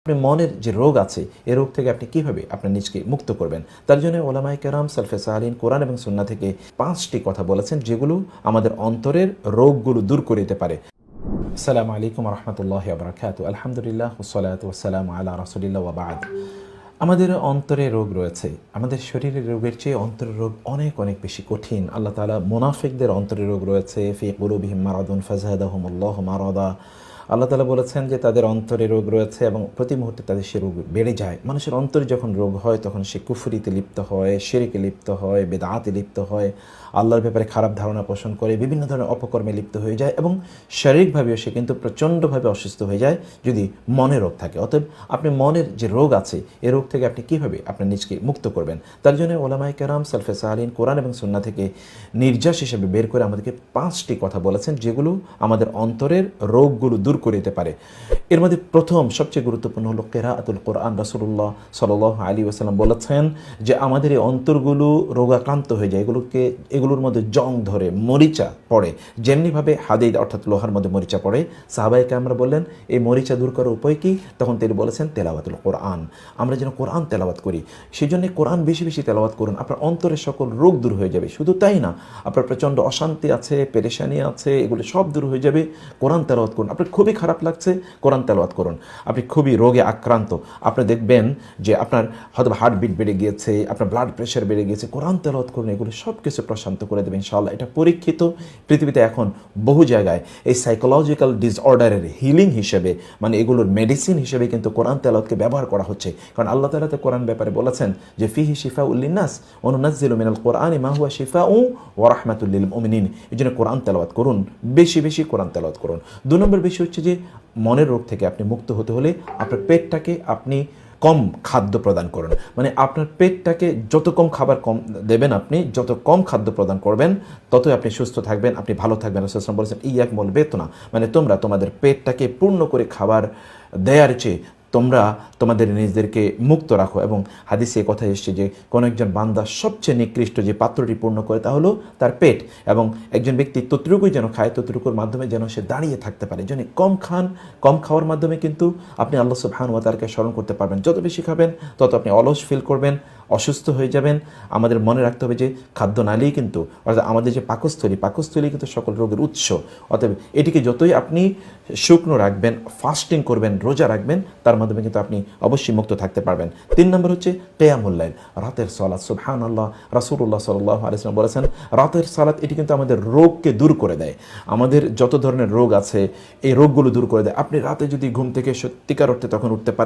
আপনি মনের যে রোগ আছে এই রোগ থেকে আপনি কিভাবে আপনার নিজকে মুক্ত করবেন, তার জন্য ওলামায়ে কেরাম সালফে সালিহিন কোরআন এবং সুন্নাহ থেকে 5টি কথা বলেছেন যেগুলো আমাদের অন্তরের রোগগুলো দূর করে দিতে পারে। আসসালামু আলাইকুম ওয়া রাহমাতুল্লাহি ওয়া বারাকাতুহু। আলহামদুলিল্লাহ ওয়াসসালাতু ওয়াসসালামু আলা রাসূলিল্লাহ ওয়া বা'দ। আমাদের অন্তরে রোগ রয়েছে, আমাদের শরীরের রোগের চেয়ে অন্তরের রোগ অনেক অনেক বেশি কঠিন। আল্লাহ তাআলা মুনাফিকদের অন্তরে রোগ রয়েছে, ফি কুলুবিহিম মারাদুন ফাযাদাহুমুল্লাহু মারাদা। আল্লাহ তাআলা বলেছেন যে তাদের অন্তরে রোগ রয়েছে এবং প্রতি মুহূর্তে তাদের সে রোগ বেড়ে যায়। মানুষের অন্তরে যখন রোগ হয় তখন সে কুফরিতে লিপ্ত হয়, শিরকে লিপ্ত হয়, বেদাতে লিপ্ত হয়, আল্লাহর ব্যাপারে খারাপ ধারণা পোষণ করে, বিভিন্ন ধরনের অপকর্মে লিপ্ত হয়ে যায় এবং শারীরিকভাবেও সে কিন্তু প্রচণ্ডভাবে অসুস্থ হয়ে যায় যদি মনে রোগ থাকে। অতএব আপনি মনের যে রোগ আছে এই রোগ থেকে আপনি কীভাবে আপনার নিজকে মুক্ত করবেন, তার জন্য ওলামায়ে কেরাম সালফে সালিহিন কোরআন এবং সুন্নাহ থেকে নির্যাস হিসেবে বের করে আমাদেরকে 5টি কথা বলেছেন যেগুলো আমাদের অন্তরের রোগগুলো দূর করে দিতে পারে। এর মধ্যে প্রথম সবচেয়ে গুরুত্বপূর্ণ হলো কিরাআতুল কোরআন। রাসূলুল্লাহ সাল্লাল্লাহু আলাইহি ওয়াসাল্লাম বলেছেন যে আমাদের এই অন্তরগুলো রোগাক্রান্ত হয়ে যায়, এগুলোর মধ্যে জং ধরে, মরিচা পড়ে, যেমনিভাবে হাদিদ অর্থাৎ লোহার মধ্যে মরিচা পড়ে। সাহাবায়ে কেরামরা বললেন এই মরিচা দূর করার উপায় কি? তখন তিনি বলেছেন তেলাওয়াতুল কোরআন, আমরা যেন কোরআন তেলাওয়াত করি। সেই জন্য কোরআন বেশি বেশি তেলাওয়াত করুন, আপনার অন্তরের সকল রোগ দূর হয়ে যাবে। শুধু তাই না, আপনার প্রচণ্ড অশান্তি আছে, পেরেশানি আছে, এগুলো সব দূর হয়ে যাবে। কোরআন তেলাওয়াত করুন। আপনার খুবই খারাপ লাগছে, কোরআন তেলাওয়াত করুন। আপনি খুবই রোগে আক্রান্ত, আপনি দেখবেন যে আপনার হয়তো হার্টবিট বেড়ে গিয়েছে, আপনার ব্লাড প্রেশার বেড়ে গিয়েছে, কোরআন তেলাওয়াত করুন। এগুলো সব কিছু প্রশান্ত করে দেবে ইনশাআল্লাহ। এটা পরীক্ষিত। পৃথিবীতে এখন বহু জায়গায় এই সাইকোলজিক্যাল ডিসঅর্ডারের হিলিং হিসেবে, মানে এগুলোর মেডিসিন হিসেবে কিন্তু কোরআন তেলাওয়াতকে ব্যবহার করা হচ্ছে। কারণ আল্লাহ তাআলা তো কোরআন ব্যাপারে বলেছেন যে ফিহি শিফাউল লিন্নাস ওয়া নুনাজ্জিলু মিনাল কোরআনি মা হুয়া শিফাউ ওয়া রাহমাতুল লিল মুমিনিন। এজন্য কোরআন তেলাওয়াত করুন, বেশি বেশি কোরআন তেলাওয়াত করুন। 2 নম্বর বিষয় হচ্ছে যে মনের রোগ থেকে আপনি মুক্ত হতে হলে আপনার পেটটাকে আপনি কম খাদ্য প্রদান করুন। মানে আপনার পেটটাকে যত কম খাবার কম দেবেন, আপনি যত কম খাদ্য প্রদান করবেন ততই আপনি সুস্থ থাকবেন, আপনি ভালো থাকবেন। রাসূল সাল্লাল্লাহু আলাইহি ওয়াসাল্লাম বলেছেন ইয়াকমুল বেতনা, মানে তোমরা তোমাদের পেটটাকে পূর্ণ করে খাবার দেয়ার চেয়ে তোমরা তোমাদের নিজেদেরকে মুক্ত রাখো। এবং হাদিসে কথা এসেছে যে কোনো একজন বান্দা সবচেয়ে নিকৃষ্ট যে পাত্রটি পূর্ণ করে তা হলো তার পেট, এবং একজন ব্যক্তি ততটুকুই যেন খায়, ততটুকুর মাধ্যমে যেন সে দাঁড়িয়ে থাকতে পারে। যেন কম খান, কম খাওয়ার মাধ্যমে কিন্তু আপনি আল্লাহ সুবহানাহু ওয়া তাআলাকে স্মরণ করতে পারবেন। যত বেশি খাবেন তত আপনি অলস ফিল করবেন, অসুস্থ হয়ে যাবেন। আমাদের মনে রাখতে হবে যে খাদ্যনালী কিন্তু, অর্থাৎ আমাদের যে পাকস্থলী কিন্তু সকল রোগের উৎস। অতএব এটিকে যতই আপনি শুকনো রাখবেন, ফাস্টিং করবেন, রোজা রাখবেন, তার মাধ্যমে কিন্তু আপনি অবশ্যই মুক্ত থাকতে পারবেন। 3 নম্বর হচ্ছে কিয়ামুল লাইল, রাতের সালাত। সুবহানাল্লাহ, রাসূলুল্লাহ সাল্লাল্লাহু আলাইহি ওয়াসাল্লাম বলেছেন রাতের সালাত এটি কিন্তু আমাদের রোগকে দূর করে দেয়। আমাদের যত ধরনের রোগ আছে এই রোগগুলো দূর করে দেয়। আপনি রাতে যদি ঘুম থেকে সত্যিকার অর্থে তখন উঠতে পারেন